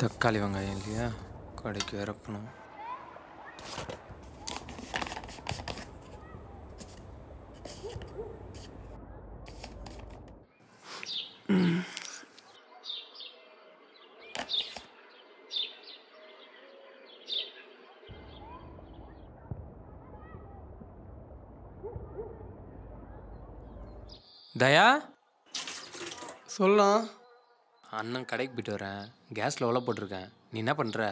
தக்காளி வெங்காயம் இல்லையா, கடைக்கு இறக்கணும். தயா, சொல்லலாம். அண்ணன் கடைக்கு போயிட்டு வரேன். கேஸில் ஒலை போட்டிருக்கேன். நீ என்ன பண்ணுற?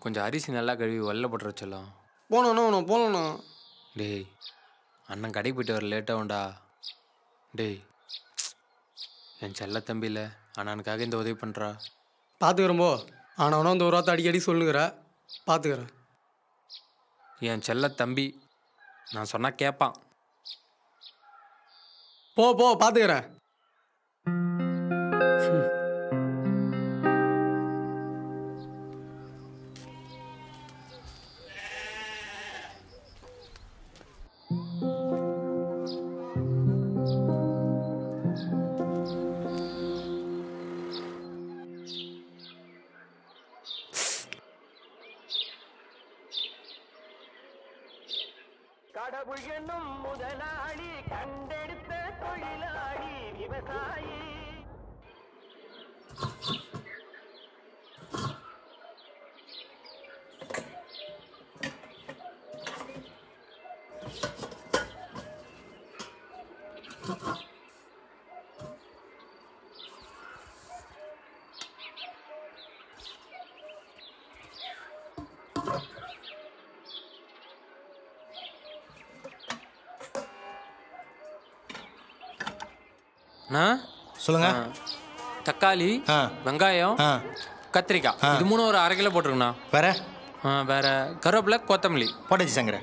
கொஞ்சம் அரிசி நல்லா கழுவி வெள்ளை போட்டுற வச்சலாம். போகணுண்ணா. டேய், அண்ணன் கடைக்கு போயிட்டு வர லேட்டாகும்டா. டேய், என் செல்ல தம்பியில் அண்ணனுக்காக இந்த உதவி பண்ணுறா. பார்த்துக்கிறேன் போ. ஆனால் அந்த ஒரு வார்த்தை அடிக்கடி சொல்லுங்கிற. பார்த்துக்கிறேன். என் செல்ல தம்பி, நான் சொன்னால் கேட்பான். போ பார்த்துக்கிறேன். கடவுள் என்னும் முதலாளி கண்டெடுத்த தொழிலாளி விவசாயி. சொல்லுங்க. தக்காளி, வெங்காயம், கத்திரிக்காய், இது 3 ஒரு 1/2 கிலோ போட்டுருங்கண்ணா. வேற கருவேப்பிலை, கொத்தமல்லி போட்டாச்சு சங்கர.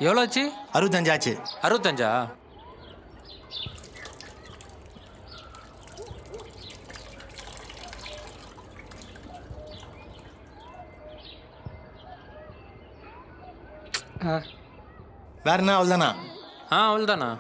எவ்வளோ ஆச்சு? 65 ஆச்சு. 65ஆ? வேற என்ன? அவ்வளோதானா? அவ்வளோதானா?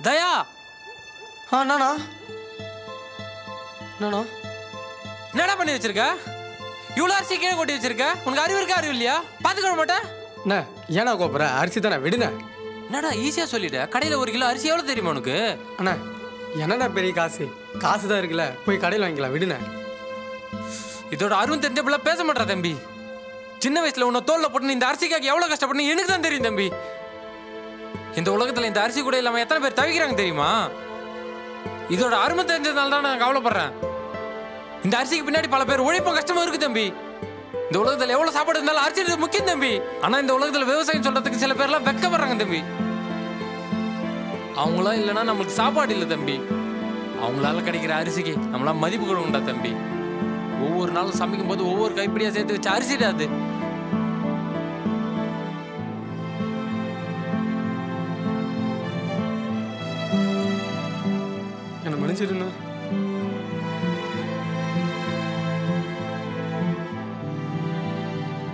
தயா, நானா என்னடா பண்ணி வச்சிருக்க? இவ்வளோ அரிசி கீழே கொட்டி வச்சிருக்க. உனக்கு அறிவு இருக்கா, அறிவு இல்லையா? பார்த்துக்க மாட்டேன். என்ன ஏன்னா கோப்புற? அரிசி தானே, விடுங்க. என்னடா ஈஸியாக சொல்லிட்ட. கடையில் 1 கிலோ அரிசி எவ்வளோ தெரியுமா உனக்கு? அண்ணா என்னடா பெரிய காசு தான் இருக்குல்ல, போய் கடையில் வாங்கிக்கலாம், விடுங்க. இதோட அருண் தெரிஞ்ச பிள்ளை பேச மாட்டா தம்பி. சின்ன வயசுல உன்னை தோல்ல போட்டு இந்த அரிசிக்காக எவ்வளவு கஷ்டப்பட்டு எனக்கு தான் தெரியும் தம்பி. இந்த உலகத்துல இந்த அரிசி கூட இல்லாம எத்தனை பேர் தவிக்கிறாங்க தெரியுமா? இதோட அருமை தெரிஞ்சதுனால தான் நான் கவலைப்படுறேன். இந்த அரிசிக்கு பின்னாடி பல பேர் உழைப்பும் கஷ்டமும் இருக்கு தம்பி. இந்த உலகத்துல எவ்வளவு சாப்பாடு இருந்தாலும் அரிசி முக்கியம் தம்பி. ஆனா இந்த உலகத்துல விவசாயம் சொல்றதுக்கு சில பேர்லாம் வெக்கப்படுறாங்க தம்பி. அவங்களாம் இல்லைன்னா நம்மளுக்கு சாப்பாடு இல்லை தம்பி. அவங்களால கிடைக்கிற அரிசிக்கு நம்மளால மதிப்பு கொடுக்கண்டா தம்பி. ஒவ்வொரு நாளும் சமைக்கும் போது ஒவ்வொரு கைப்பிடியா சேர்த்து வச்சு அரிசிடாது. என்ன மன்னிச்சிருந்தா.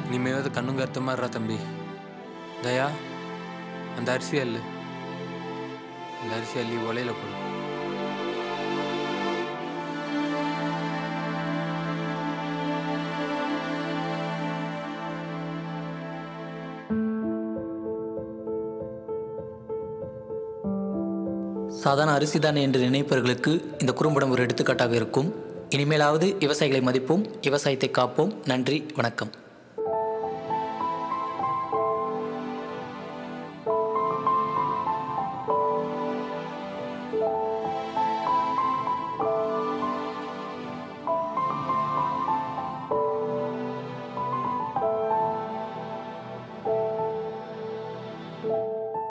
இனிமேவது கண்ணுங்க அர்த்த மாதிரிடா தம்பி. தயா, அந்த அரிசி அல்லு. அந்த அரிசி அள்ளி ஒலையில போடு. சாதாரண அரிசி தான் என்று நினைப்பவர்களுக்கு இந்த குறும்படம் ஒரு எடுத்துக்காட்டாக இருக்கும். இனிமேலாவது விவசாயிகளை மதிப்போம், விவசாயத்தை காப்போம். நன்றி, வணக்கம்.